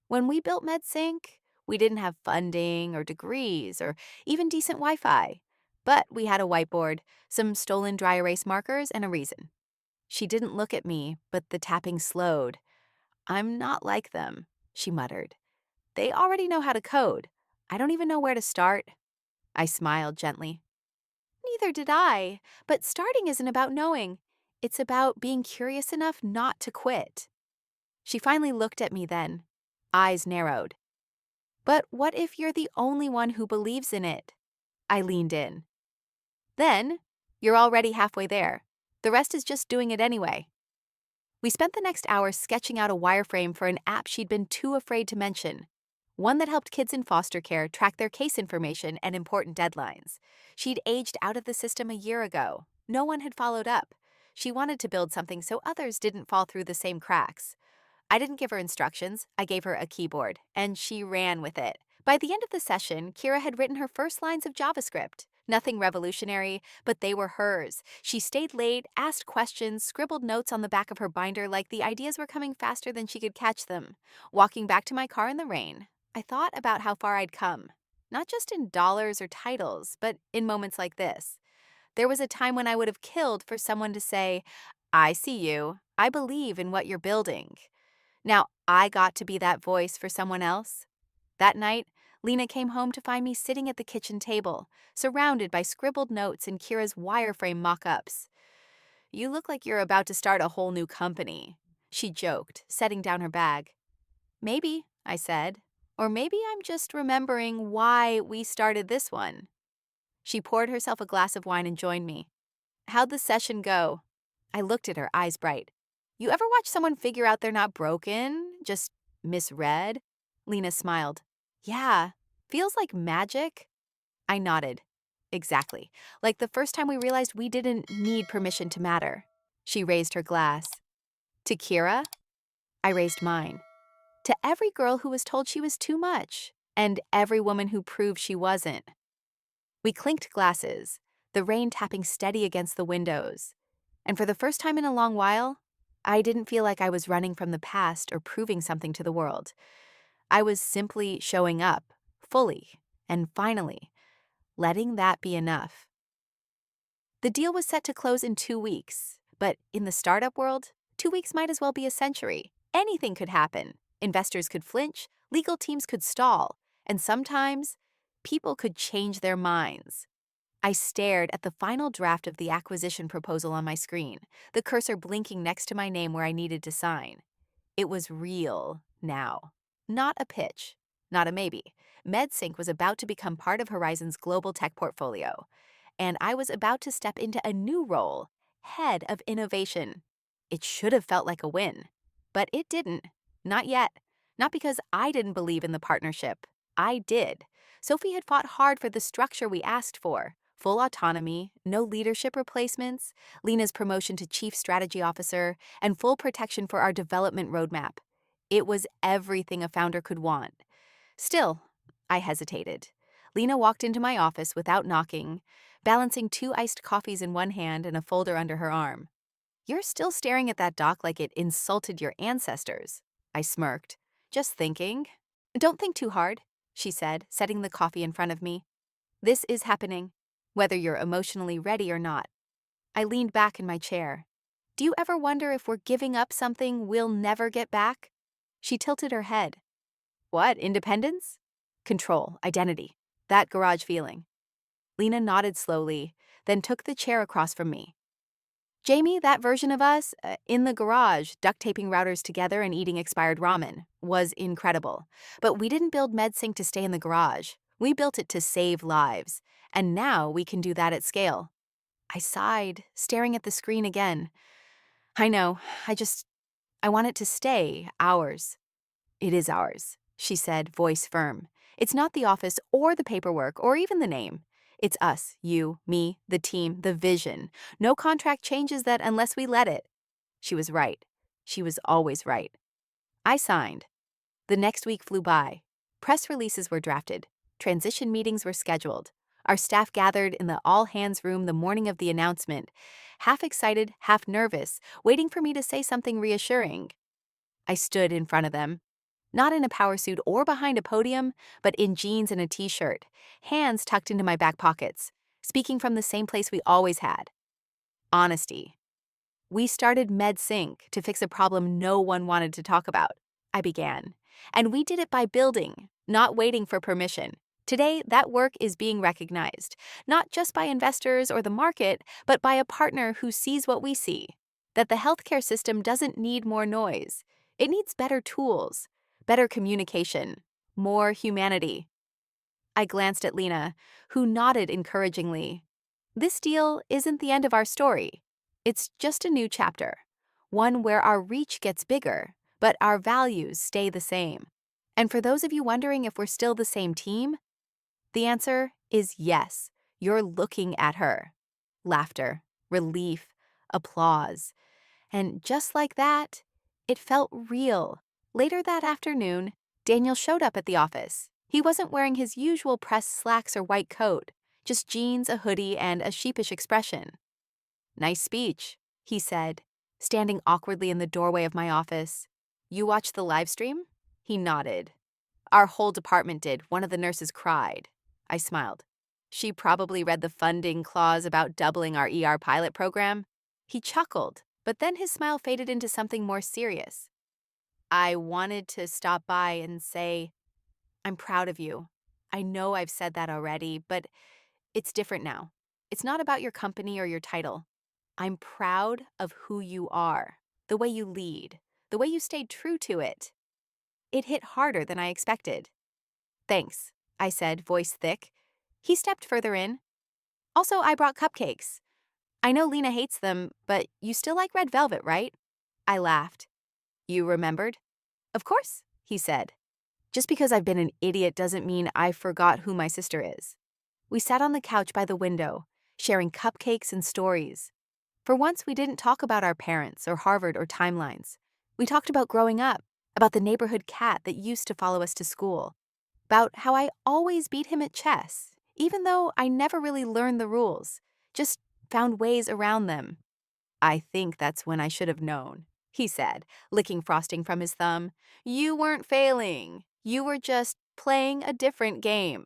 "when we built MedSync, we didn't have funding or degrees or even decent Wi-Fi. But we had a whiteboard, some stolen dry erase markers, and a reason." She didn't look at me, but the tapping slowed. "I'm not like them," she muttered. "They already know how to code. I don't even know where to start." I smiled gently. "Neither did I, but starting isn't about knowing. It's about being curious enough not to quit." She finally looked at me then, eyes narrowed. "But what if you're the only one who believes in it?" I leaned in. "Then, you're already halfway there. The rest is just doing it anyway." We spent the next hour sketching out a wireframe for an app she'd been too afraid to mention, one that helped kids in foster care track their case information and important deadlines. She'd aged out of the system a year ago. No one had followed up. She wanted to build something so others didn't fall through the same cracks. I didn't give her instructions, I gave her a keyboard, and she ran with it. By the end of the session, Kira had written her first lines of JavaScript. Nothing revolutionary, but they were hers. She stayed late, asked questions, scribbled notes on the back of her binder like the ideas were coming faster than she could catch them. Walking back to my car in the rain, I thought about how far I'd come. Not just in dollars or titles, but in moments like this. There was a time when I would have killed for someone to say, "I see you. I believe in what you're building." Now I got to be that voice for someone else. That night, Lena came home to find me sitting at the kitchen table, surrounded by scribbled notes and Kira's wireframe mock-ups. "You look like you're about to start a whole new company," she joked, setting down her bag. "Maybe," I said. "Or maybe I'm just remembering why we started this one." She poured herself a glass of wine and joined me. "How'd the session go?" I looked at her, eyes bright. "You ever watch someone figure out they're not broken, just misread?" Lena smiled. "Yeah, feels like magic." I nodded. "Exactly. Like the first time we realized we didn't need permission to matter." She raised her glass. "To Kira?" I raised mine. "To every girl who was told she was too much, and every woman who proved she wasn't." We clinked glasses, the rain tapping steady against the windows. And for the first time in a long while, I didn't feel like I was running from the past or proving something to the world. I was simply showing up, fully, and finally, letting that be enough. The deal was set to close in 2 weeks, but in the startup world, 2 weeks might as well be a century. Anything could happen. Investors could flinch, legal teams could stall, and sometimes people could change their minds. I stared at the final draft of the acquisition proposal on my screen, the cursor blinking next to my name where I needed to sign. It was real now. Not a pitch, not a maybe. MedSync was about to become part of Horizon's global tech portfolio, and I was about to step into a new role, head of innovation. It should have felt like a win, but it didn't. Not yet. Not because I didn't believe in the partnership. I did. Sophie had fought hard for the structure we asked for. Full autonomy, no leadership replacements, Lena's promotion to Chief Strategy Officer, and full protection for our development roadmap. It was everything a founder could want. Still, I hesitated. Lena walked into my office without knocking, balancing 2 iced coffees in one hand and a folder under her arm. "You're still staring at that doc like it insulted your ancestors." I smirked. "Just thinking." "Don't think too hard," she said, setting the coffee in front of me. "This is happening, whether you're emotionally ready or not." I leaned back in my chair. "Do you ever wonder if we're giving up something we'll never get back?" She tilted her head. "What, independence?" "Control, identity, that garage feeling." Lena nodded slowly, then took the chair across from me. "Jamie, that version of us, in the garage, duct taping routers together and eating expired ramen, was incredible. But we didn't build MedSync to stay in the garage. We built it to save lives. And now we can do that at scale." I sighed, staring at the screen again. "I know, I want it to stay ours." "It is ours," she said, voice firm. "It's not the office or the paperwork or even the name. It's us, you, me, the team, the vision. No contract changes that unless we let it." She was right. She was always right. I signed. The next week flew by. Press releases were drafted. Transition meetings were scheduled. Our staff gathered in the all-hands room the morning of the announcement, half excited, half nervous, waiting for me to say something reassuring. I stood in front of them. Not in a power suit or behind a podium, but in jeans and a t-shirt, hands tucked into my back pockets, speaking from the same place we always had. Honesty. "We started MedSync to fix a problem no one wanted to talk about," I began. "And we did it by building, not waiting for permission. Today, that work is being recognized, not just by investors or the market, but by a partner who sees what we see, that the healthcare system doesn't need more noise. It needs better tools, better communication, more humanity." I glanced at Lena, who nodded encouragingly. "This deal isn't the end of our story. It's just a new chapter, one where our reach gets bigger, but our values stay the same." And for those of you wondering if we're still the same team, the answer is yes. You're looking at her. Laughter, relief, applause. And just like that, it felt real. Later that afternoon, Daniel showed up at the office. He wasn't wearing his usual pressed slacks or white coat, just jeans, a hoodie, and a sheepish expression. "Nice speech," he said, standing awkwardly in the doorway of my office. "You watched the live stream?" He nodded. "Our whole department did. One of the nurses cried." I smiled. "She probably read the funding clause about doubling our ER pilot program." He chuckled, but then his smile faded into something more serious. I wanted to stop by and say, I'm proud of you. I know I've said that already, but it's different now. It's not about your company or your title. I'm proud of who you are, the way you lead, the way you stayed true to it. It hit harder than I expected. Thanks, I said, voice thick. He stepped further in. Also, I brought cupcakes. I know Lena hates them, but you still like red velvet, right? I laughed. You remembered? Of course, he said. Just because I've been an idiot doesn't mean I forgot who my sister is. We sat on the couch by the window, sharing cupcakes and stories. For once, we didn't talk about our parents or Harvard or timelines. We talked about growing up, about the neighborhood cat that used to follow us to school, about how I always beat him at chess, even though I never really learned the rules, just found ways around them. I think that's when I should have known, he said, licking frosting from his thumb. You weren't failing. You were just playing a different game.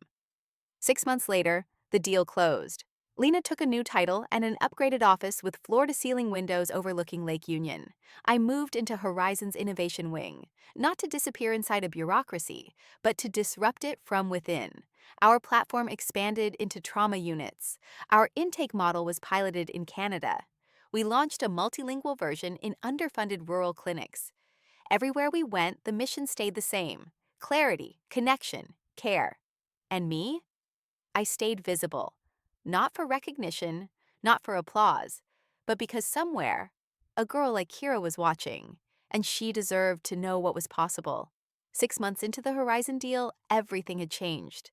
6 months later, the deal closed. Lena took a new title and an upgraded office with floor-to-ceiling windows overlooking Lake Union. I moved into Horizon's innovation wing, not to disappear inside a bureaucracy, but to disrupt it from within. Our platform expanded into trauma units. Our intake model was piloted in Canada. We launched a multilingual version in underfunded rural clinics. Everywhere we went, the mission stayed the same: clarity, connection, care. And me? I stayed visible, not for recognition, not for applause, but because somewhere, a girl like Kira was watching, and she deserved to know what was possible. 6 months into the Horizon deal, everything had changed,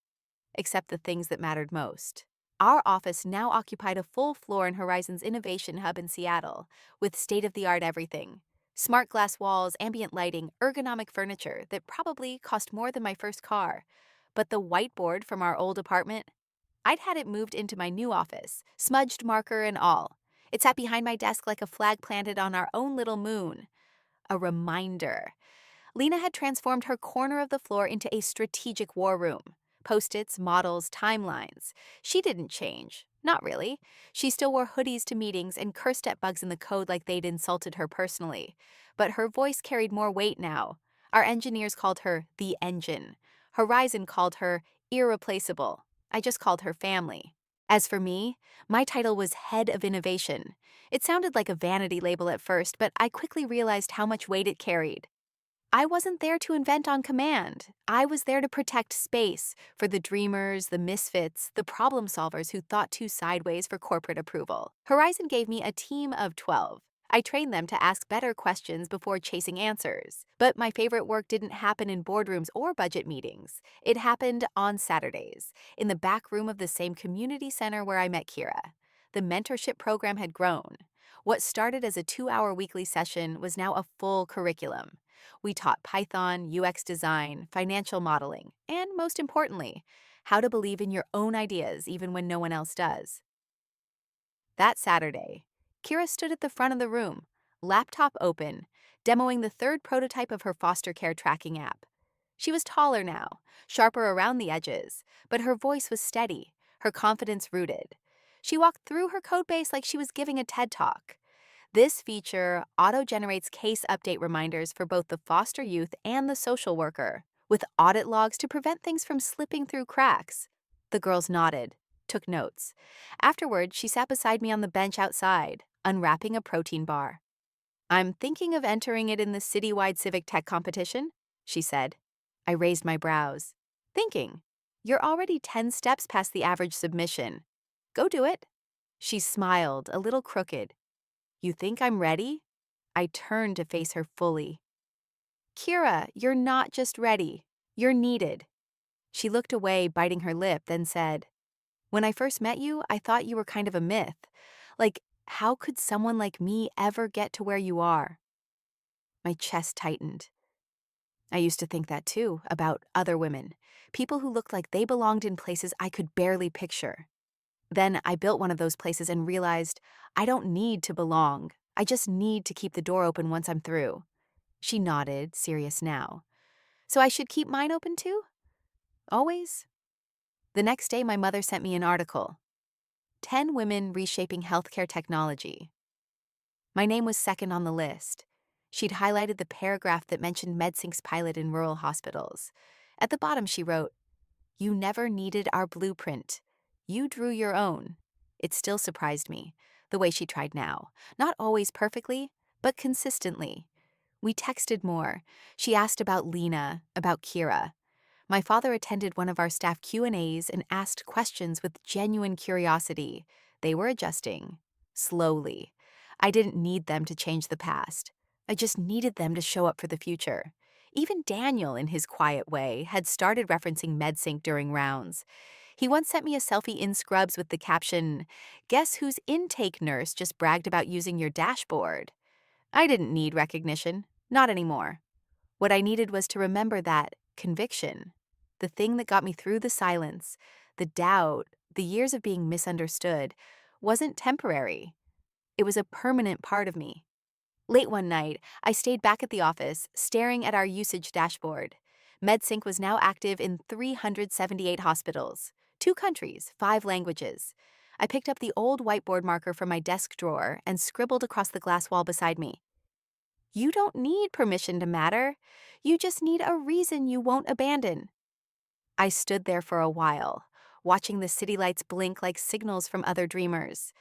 except the things that mattered most. Our office now occupied a full floor in Horizon's innovation hub in Seattle, with state-of-the-art everything. Smart glass walls, ambient lighting, ergonomic furniture that probably cost more than my first car. But the whiteboard from our old apartment, I'd had it moved into my new office, smudged marker and all. It sat behind my desk like a flag planted on our own little moon. A reminder. Lena had transformed her corner of the floor into a strategic war room. Post-its, models, timelines. She didn't change. Not really. She still wore hoodies to meetings and cursed at bugs in the code like they'd insulted her personally. But her voice carried more weight now. Our engineers called her the engine. Horizon called her irreplaceable. I just called her family. As for me, my title was Head of Innovation. It sounded like a vanity label at first, but I quickly realized how much weight it carried. I wasn't there to invent on command. I was there to protect space for the dreamers, the misfits, the problem solvers who thought too sideways for corporate approval. Horizon gave me a team of 12. I trained them to ask better questions before chasing answers. But my favorite work didn't happen in boardrooms or budget meetings. It happened on Saturdays, in the back room of the same community center where I met Kira. The mentorship program had grown. What started as a 2-hour weekly session was now a full curriculum. We taught Python, UX design, financial modeling, and most importantly, how to believe in your own ideas even when no one else does. That Saturday, Kira stood at the front of the room, laptop open, demoing the third prototype of her foster care tracking app. She was taller now, sharper around the edges, but her voice was steady, her confidence rooted. She walked through her codebase like she was giving a TED Talk. This feature auto-generates case update reminders for both the foster youth and the social worker, with audit logs to prevent things from slipping through cracks. The girls nodded, took notes. Afterward, she sat beside me on the bench outside, unwrapping a protein bar. I'm thinking of entering it in the citywide civic tech competition, she said. I raised my brows. Thinking, you're already 10 steps past the average submission. Go do it. She smiled, a little crooked. You think I'm ready? I turned to face her fully. Kira, you're not just ready. You're needed. She looked away, biting her lip, then said, when I first met you, I thought you were kind of a myth. Like, how could someone like me ever get to where you are? My chest tightened. I used to think that too, about other women. People who looked like they belonged in places I could barely picture. Then I built one of those places and realized I don't need to belong. I just need to keep the door open once I'm through. She nodded, serious now. So I should keep mine open too? Always? The next day, my mother sent me an article. 10 Women Reshaping Healthcare Technology. My name was second on the list. She'd highlighted the paragraph that mentioned MedSync's pilot in rural hospitals. At the bottom, she wrote, "You never needed our blueprint. You drew your own." It still surprised me, the way she tried now. Not always perfectly, but consistently. We texted more. She asked about Lena, about Kira. My father attended one of our staff Q&As and asked questions with genuine curiosity. They were adjusting. Slowly. I didn't need them to change the past. I just needed them to show up for the future. Even Daniel, in his quiet way, had started referencing MedSync during rounds. He once sent me a selfie in scrubs with the caption, "Guess whose intake nurse just bragged about using your dashboard?" I didn't need recognition. Not anymore. What I needed was to remember that conviction, the thing that got me through the silence, the doubt, the years of being misunderstood, wasn't temporary. It was a permanent part of me. Late one night, I stayed back at the office, staring at our usage dashboard. MedSync was now active in 378 hospitals, 2 countries, 5 languages. I picked up the old whiteboard marker from my desk drawer and scribbled across the glass wall beside me. "You don't need permission to matter. You just need a reason you won't abandon." I stood there for a while, watching the city lights blink like signals from other dreamers.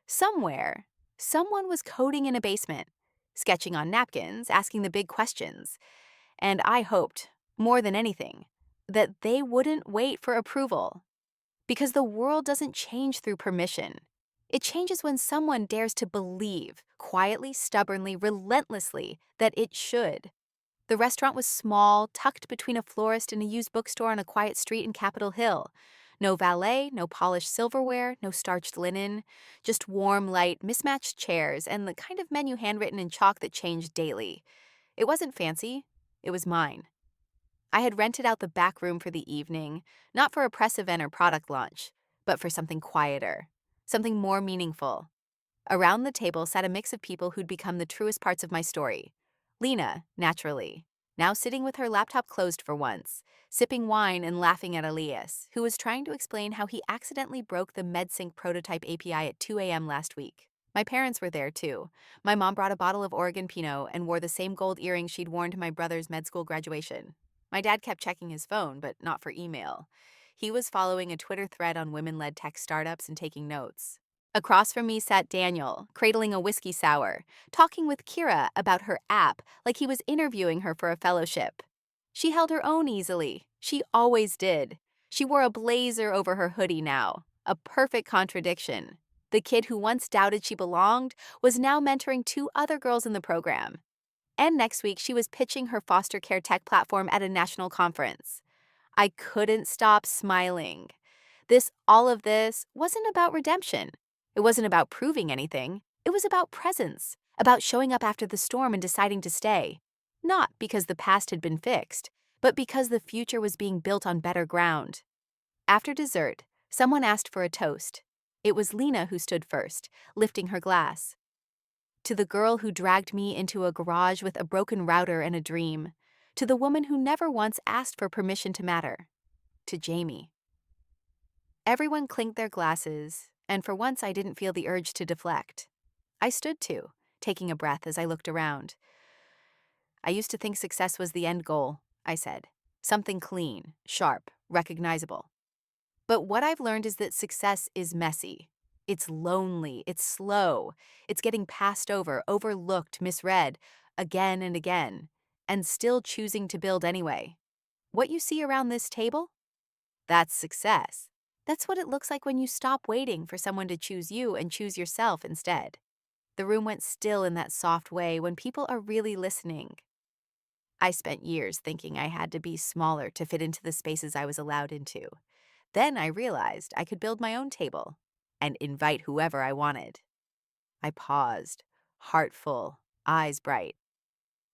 Somewhere, someone was coding in a basement, sketching on napkins, asking the big questions. And I hoped, more than anything, that they wouldn't wait for approval. Because the world doesn't change through permission. It changes when someone dares to believe, quietly, stubbornly, relentlessly, that it should. The restaurant was small, tucked between a florist and a used bookstore on a quiet street in Capitol Hill. No valet, no polished silverware, no starched linen, just warm, light, mismatched chairs and the kind of menu handwritten in chalk that changed daily. It wasn't fancy. It was mine. I had rented out the back room for the evening, not for a press event or product launch, but for something quieter, something more meaningful. Around the table sat a mix of people who'd become the truest parts of my story. Lena, naturally, now sitting with her laptop closed for once, sipping wine and laughing at Elias, who was trying to explain how he accidentally broke the MedSync prototype API at 2 a.m. last week. My parents were there, too. My mom brought a bottle of Oregon Pinot and wore the same gold earrings she'd worn to my brother's med school graduation. My dad kept checking his phone, but not for email. He was following a Twitter thread on women-led tech startups and taking notes. Across from me sat Daniel, cradling a whiskey sour, talking with Kira about her app like he was interviewing her for a fellowship. She held her own easily. She always did. She wore a blazer over her hoodie now, a perfect contradiction. The kid who once doubted she belonged was now mentoring 2 other girls in the program. And next week, she was pitching her foster care tech platform at a national conference. I couldn't stop smiling. All of this wasn't about redemption. It wasn't about proving anything. It was about presence, about showing up after the storm and deciding to stay. Not because the past had been fixed, but because the future was being built on better ground. After dessert, someone asked for a toast. It was Lena who stood first, lifting her glass. To the girl who dragged me into a garage with a broken router and a dream. To the woman who never once asked for permission to matter. To Jamie. Everyone clinked their glasses, and for once I didn't feel the urge to deflect. I stood too, taking a breath as I looked around. "I used to think success was the end goal," I said. "Something clean, sharp, recognizable. But what I've learned is that success is messy. It's lonely, it's slow, it's getting passed over, overlooked, misread, again and again, and still choosing to build anyway. What you see around this table? That's success. That's what it looks like when you stop waiting for someone to choose you and choose yourself instead." The room went still in that soft way when people are really listening. I spent years thinking I had to be smaller to fit into the spaces I was allowed into. Then I realized I could build my own table and invite whoever I wanted. I paused, heart full, eyes bright.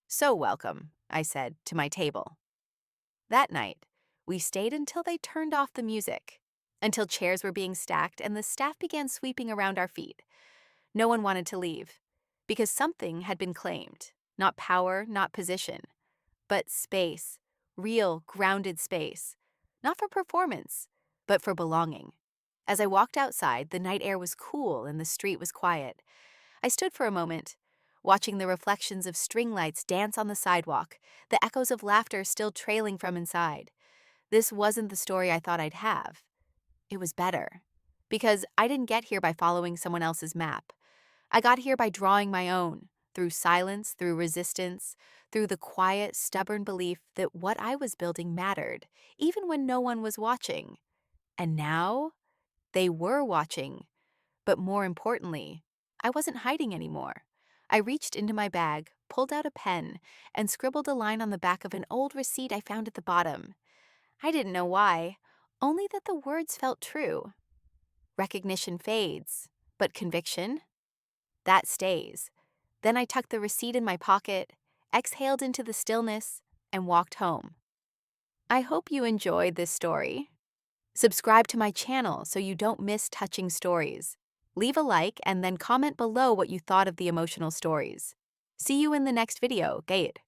"So welcome," I said, "to my table." That night, we stayed until they turned off the music, until chairs were being stacked and the staff began sweeping around our feet. No one wanted to leave, because something had been claimed. Not power, not position, but space, real, grounded space. Not for performance, but for belonging. As I walked outside, the night air was cool and the street was quiet. I stood for a moment, watching the reflections of string lights dance on the sidewalk, the echoes of laughter still trailing from inside. This wasn't the story I thought I'd have. It was better. Because I didn't get here by following someone else's map. I got here by drawing my own, through silence, through resistance, through the quiet, stubborn belief that what I was building mattered, even when no one was watching. And now, they were watching. But more importantly, I wasn't hiding anymore. I reached into my bag, pulled out a pen, and scribbled a line on the back of an old receipt I found at the bottom. I didn't know why, only that the words felt true. Recognition fades, but conviction? That stays. Then I tucked the receipt in my pocket, exhaled into the stillness, and walked home. I hope you enjoyed this story. Subscribe to my channel so you don't miss touching stories. Leave a like and then comment below what you thought of the emotional stories. See you in the next video, Gate.